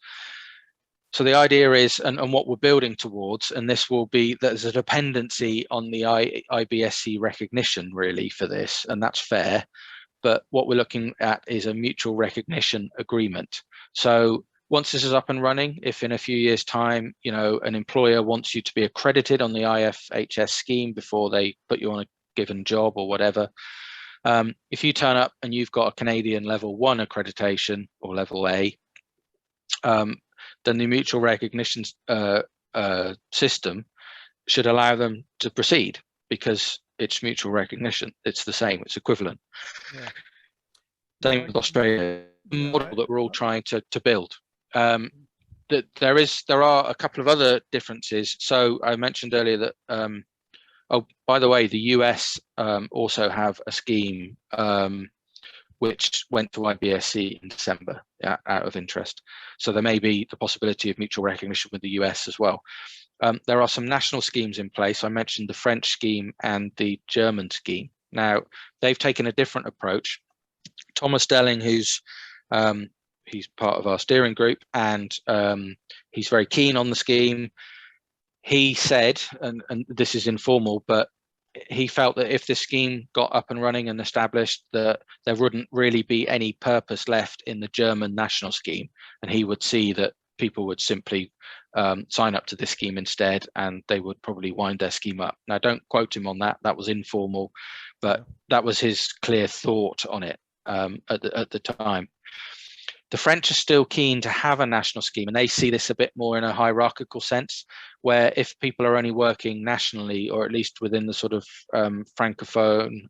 So the idea is, and what we're building towards, and this will be, there's a dependency on the IBSC recognition really for this, and that's fair. But what we're looking at is a mutual recognition agreement. So once this is up and running, if in a few years' time, an employer wants you to be accredited on the IFHS scheme before they put you on a given job or whatever, if you turn up and you've got a Canadian level 1 accreditation or level A, then the mutual recognition system should allow them to proceed because it's mutual recognition. It's the same, it's equivalent. Yeah. Same with Australia, model that we're all trying to build. There are a couple of other differences. So I mentioned earlier that, oh, by the way, the US also have a scheme which went to IBSC in December, out of interest. So there may be the possibility of mutual recognition with the US as well. There are some national schemes in place. I mentioned the French scheme and the German scheme. Now, they've taken a different approach. Thomas Delling, he's part of our steering group, and he's very keen on the scheme. He said, and this is informal, but he felt that if the scheme got up and running and established, that there wouldn't really be any purpose left in the German national scheme, and he would see that people would simply sign up to this scheme instead, and they would probably wind their scheme up. Now, don't quote him on that. That was informal, but that was his clear thought on it at the time. The French are still keen to have a national scheme, and they see this a bit more in a hierarchical sense, where if people are only working nationally, or at least within the sort of francophone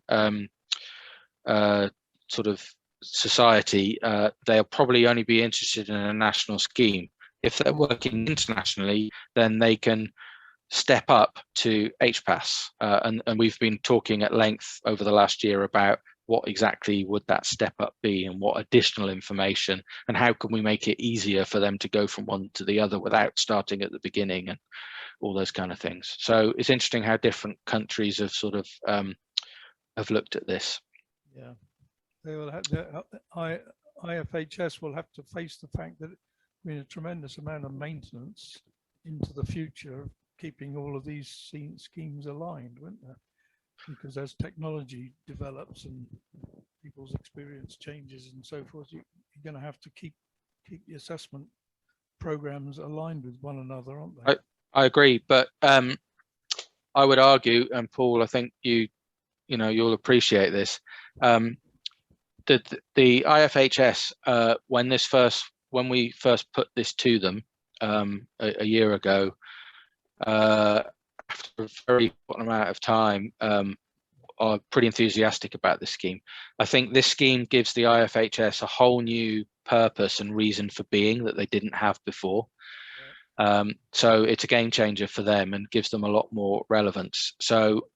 sort of society, they'll probably only be interested in a national scheme. If they're working internationally, then they can step up to HPAS, and we've been talking at length over the last year about what exactly would that step up be, and what additional information, and how can we make it easier for them to go from one to the other without starting at the beginning, and all those kind of things. So it's interesting how different countries have sort of have looked at this. Yeah, they will have IFHS will have to face the fact that a tremendous amount of maintenance into the future, keeping all of these schemes aligned, won't there? Because as technology develops and people's experience changes and so forth, you're going to have to keep the assessment programs aligned with one another, aren't they? I agree, but I would argue, and Paul, I think you'll appreciate this, that the IFHS, when we first put this to them a year ago, after a very short amount of time, are pretty enthusiastic about this scheme. I think this scheme gives the IFHS a whole new purpose and reason for being that they didn't have before. So it's a game changer for them and gives them a lot more relevance. So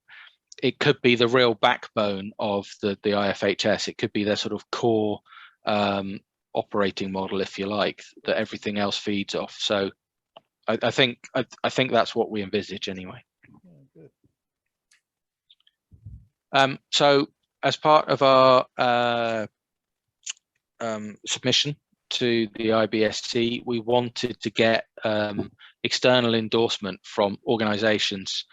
it could be the real backbone of the IFHS. It could be their sort of core operating model, if you like, that everything else feeds off. So I think that's what we envisage anyway. Yeah, good. as part of our submission to the IBSC, we wanted to get external endorsement from organisations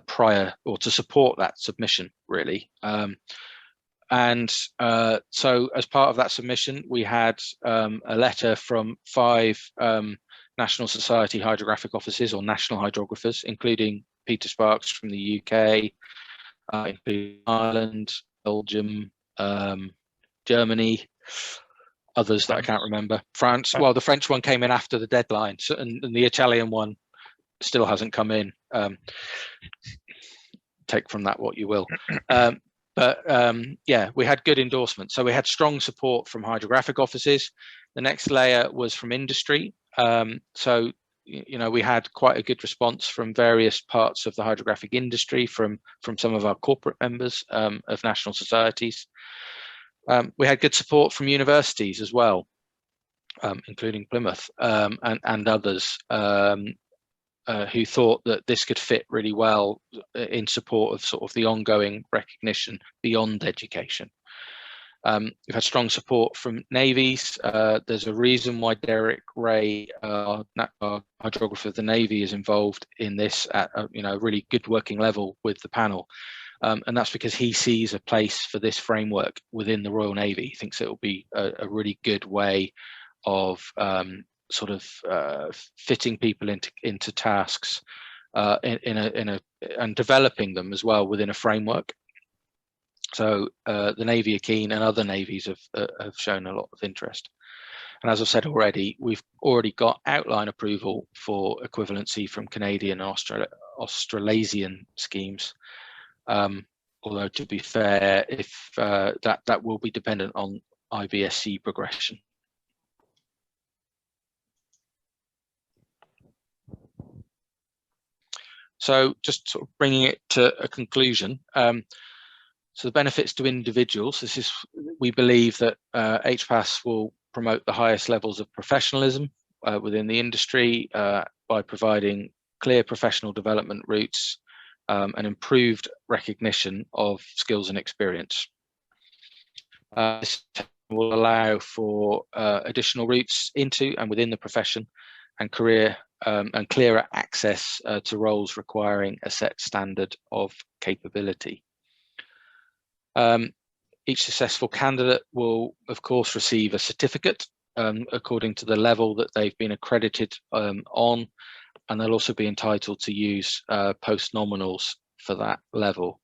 prior, or to support that submission, really. So as part of that submission, we had a letter from 5 National Society Hydrographic offices, or national hydrographers, including Peter Sparks from the UK, including Ireland, Belgium, Germany, others that I can't remember. France, well, the French one came in after the deadline, so, and the Italian one still hasn't come in. Take from that what you will. Yeah, we had good endorsement. So we had strong support from hydrographic offices. The next layer was from industry. So, you know, we had quite a good response from various parts of the hydrographic industry, from some of our corporate members of national societies. We had good support from universities as well, including Plymouth and others, who thought that this could fit really well in support of sort of the ongoing recognition beyond education. We've had strong support from navies. There's a reason why Derek Ray, our hydrographer of the Navy, is involved in this at a, you know, really good working level with the panel. And that's because he sees a place for this framework within the Royal Navy. He thinks it will be a really good way of sort of fitting people into tasks and developing them as well within a framework. So the Navy are keen, and other navies have shown a lot of interest. And as I've said already, we've already got outline approval for equivalency from Canadian and Australasian schemes. Although, to be fair, if that will be dependent on IBSC progression. So just sort of bringing it to a conclusion. So the benefits to individuals, we believe that HPAS will promote the highest levels of professionalism within the industry by providing clear professional development routes and improved recognition of skills and experience. This will allow for additional routes into and within the profession, and career and clearer access to roles requiring a set standard of capability. Each successful candidate will, of course, receive a certificate according to the level that they've been accredited on, and they'll also be entitled to use post-nominals for that level.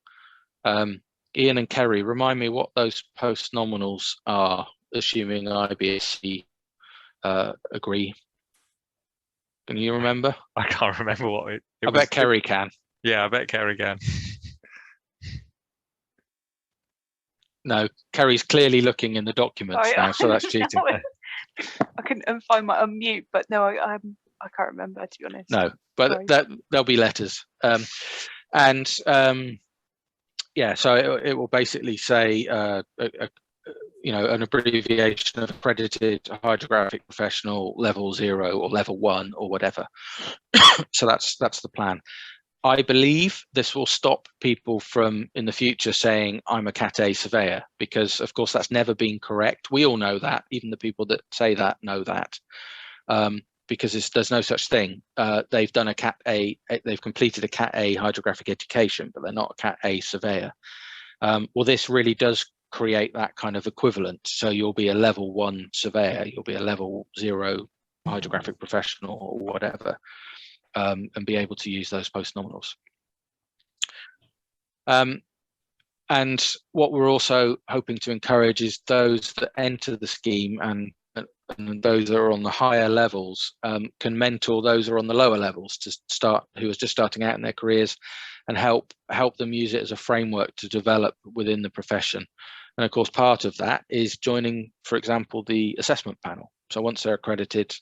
Ian and Kerry, remind me what those post-nominals are, assuming IBSC agree. Can you remember? I can't remember what it I bet Kerry can. Yeah, I bet Kerry can. No, Kerry's clearly looking in the documents now, so that's cheating. I couldn't find my unmute, but no, I can't remember, to be honest. No, but there'll be letters. Yeah, so it will basically say, you know, an abbreviation of accredited hydrographic professional level 0 or level 1 or whatever. So that's the plan. I believe this will stop people from in the future saying I'm a Cat A surveyor, because of course that's never been correct. We all know that, even the people that say that know that, because there's no such thing. They've done a Cat A, they've completed a Cat A hydrographic education, but they're not a Cat A surveyor. Well, this really does create that kind of equivalent. So you'll be a level 1 surveyor, you'll be a level 0 hydrographic professional or whatever. And be able to use those post-nominals. And what we're also hoping to encourage is those that enter the scheme and those that are on the higher levels can mentor those who are on the lower levels who are just starting out in their careers, and help them use it as a framework to develop within the profession. And of course, part of that is joining, for example, the assessment panel. So once they're accredited,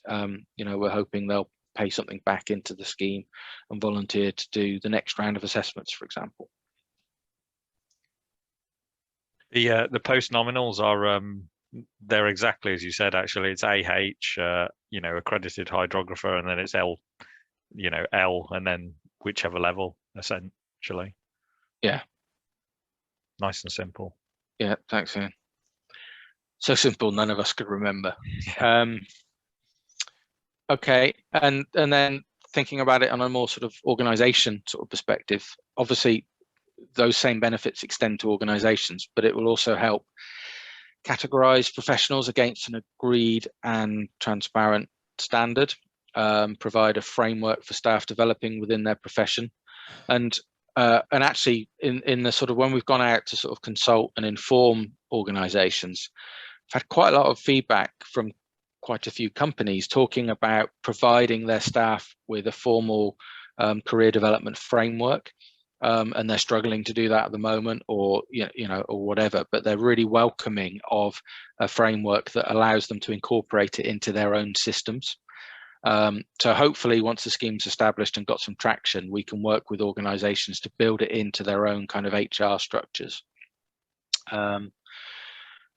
you know, we're hoping they'll pay something back into the scheme and volunteer to do the next round of assessments, for example. The post nominals are they're exactly as you said. Actually, it's AH, you know, accredited hydrographer, and then it's L, you know, L, and then whichever level, essentially. Yeah. Nice and simple. Yeah, thanks, Ian. So simple, none of us could remember. Okay, and then thinking about it on a more sort of organization sort of perspective, obviously those same benefits extend to organizations, but it will also help categorize professionals against an agreed and transparent standard, provide a framework for staff developing within their profession, and actually in the sort of when we've gone out to sort of consult and inform organizations, I've had quite a lot of feedback from quite a few companies talking about providing their staff with a formal career development framework, and they're struggling to do that at the moment, or or whatever, but they're really welcoming of a framework that allows them to incorporate it into their own systems. So hopefully once the scheme's established and got some traction, we can work with organizations to build it into their own kind of HR structures.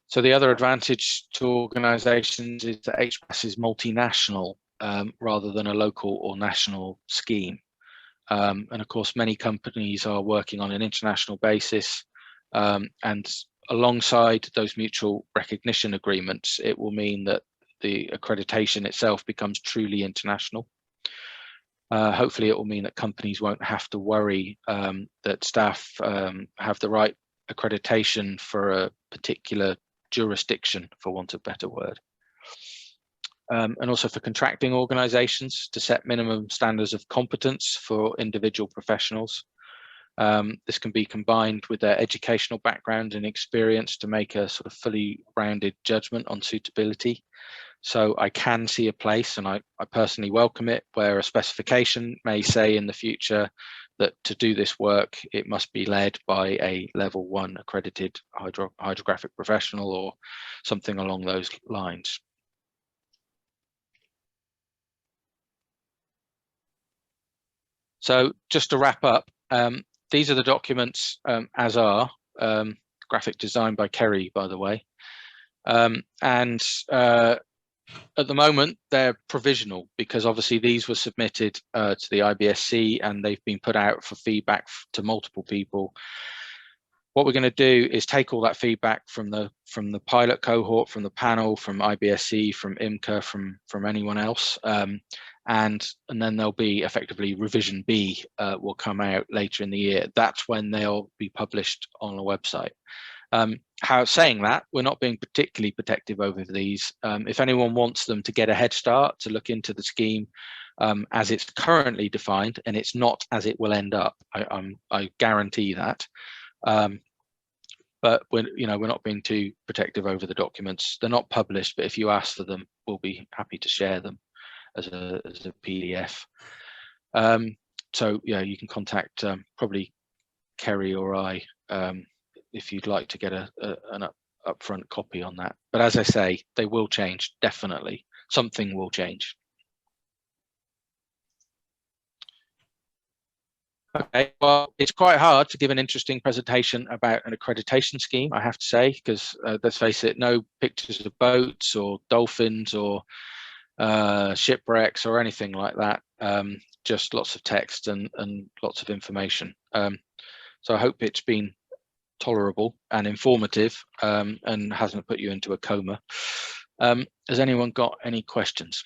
So the other advantage to organizations is that HPAS is multinational rather than a local or national scheme. And of course, many companies are working on an international basis, and alongside those mutual recognition agreements, it will mean that the accreditation itself becomes truly international. Hopefully, it will mean that companies won't have to worry that staff have the right accreditation for a particular jurisdiction, for want of a better word. And also for contracting organizations to set minimum standards of competence for individual professionals. This can be combined with their educational background and experience to make a sort of fully rounded judgment on suitability. So I can see a place, and I personally welcome it, where a specification may say in the future that to do this work, it must be led by a level 1 accredited hydrographic professional or something along those lines. So just to wrap up, these are the documents as are, graphic design by Kerry, by the way. And at the moment, they're provisional because obviously these were submitted to the IBSC and they've been put out for feedback to multiple people. What we're going to do is take all that feedback from the pilot cohort, from the panel, from IBSC, from IMCA, from anyone else, and then there'll be effectively revision B will come out later in the year. That's when they'll be published on a website. Saying that, we're not being particularly protective over these. If anyone wants them to get a head start to look into the scheme as it's currently defined, and it's not as it will end up, I guarantee that. But we're not being too protective over the documents. They're not published, but if you ask for them, we'll be happy to share them as a PDF. So yeah, you can contact probably Kerry or I if you'd like to get an upfront copy on that. But as I say, they will change, definitely. Something will change. Okay, well, it's quite hard to give an interesting presentation about an accreditation scheme, I have to say, because let's face it, no pictures of boats or dolphins or shipwrecks or anything like that, just lots of text and lots of information. So I hope it's been tolerable and informative and hasn't put you into a coma. Has anyone got any questions?